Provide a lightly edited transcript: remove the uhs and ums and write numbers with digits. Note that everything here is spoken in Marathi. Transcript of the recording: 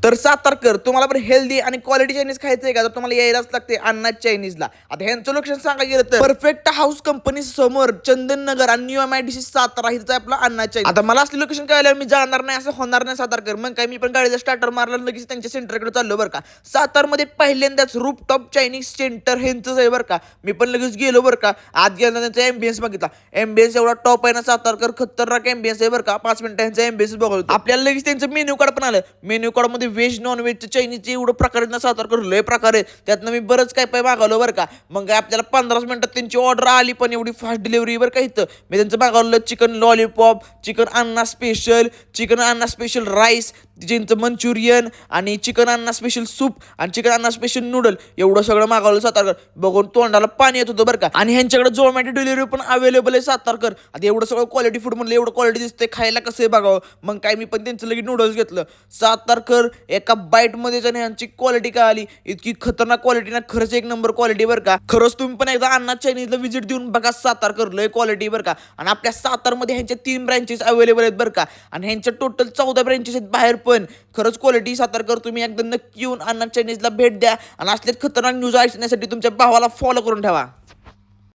तर सातारकर तुम्हाला पण हेल्दी आणि क्वालिटी चायनीज खायचंय का, तर तुम्हाला यायलाच लागते अण्णा चायनीजला. आता ह्यांचं लोकेशन सांगायला गेलं तर परफेक्ट हाऊस कंपनी समोर चंदननगर आणि न्यू MIDC सातारा इथं आपला अण्णा चायनीज. आता मला असली लोकेशन कळल्यावर मी जाणार नाही असं होणार नाही सातारकर. मग काय मी पण गाडीचा स्टार्टर मारला लगेच त्यांच्या सेंटरकडे चाललो बरं का. सातारमध्ये पहिल्यांदाच रूफटॉप चायनीज सेंटर ह्यांचंच आहे बरं का. मी पण लगेच गेलो बरं का. आत गेल्यानंतर त्यांचा एम्बियन्स बघितला. एम्बियन्स एवढा टॉप आहे ना सातारकर, खतरनाक एम्बियन्स आहे बरं का. 5 मिनिटं ह्यांचा एम्बियन्स बघतो. आपल्याला लगेच त्यांचं मेन्यू कार्ड पण आलं. मेन्यू कार्ड मध्ये व्हेज नॉन व्हेजचं चायनीजचे एवढं प्रकार आहेत ना सातारकर, लय प्रकार आहे. त्यातनं मी बरंच काय पाय मागवलं बरं का. मग आपल्याला 15 मिनिटात त्यांची ऑर्डर आली, पण एवढी फास्ट डिलिव्हरी बरं का इथं. मी त्यांचं मागवलं चिकन लॉलीपॉप, चिकन अन्ना स्पेशल राईस, त्यांचं मंचुरियन आणि चिकन अन्ना स्पेशल सूप आणि चिकन अन्ना स्पेशल नूडल, एवढं सगळं मागवलं सातारकर. बघून तोंडाला पाणी येत होतं बरं का. आणि ह्यांच्याकडे झोमॅटो डिलिव्हरी पण अवेलेबल आहे सातारकर. आता एवढं सगळं क्वालिटी फूड म्हणलं, एवढं क्वालिटी दिसते, खायला कसं आहे बघावं. मग काय मी पण त्यांचं लगेच नूडल्स घेतलं सातारकर. एका बाईटमध्येच आणि ह्यांची क्वालिटी काय आली, इतकी खतरनाक क्वालिटी ना, खरंच एक नंबर क्वालिटी बरं का. खरंच तुम्ही पण एकदा अण्णा चायनीजला व्हिजिट देऊन बघा सातारकर, लय क्वालिटी बरं का. आणि आपल्या सातारमध्ये ह्यांच्या 3 ब्रँचेस अवेलेबल आहेत बरं का. आणि ह्यांच्या टोटल 14 ब्रँचेस आहेत बाहेर पण. खरंच क्वालिटी सातारकर, तुम्ही एकदा नक्की येऊन अण्णा चायनीजला भेट द्या. आणि असलेच खतरनाक न्यूज ऐकण्यासाठी तुमच्या भावाला फॉलो करून ठेवा.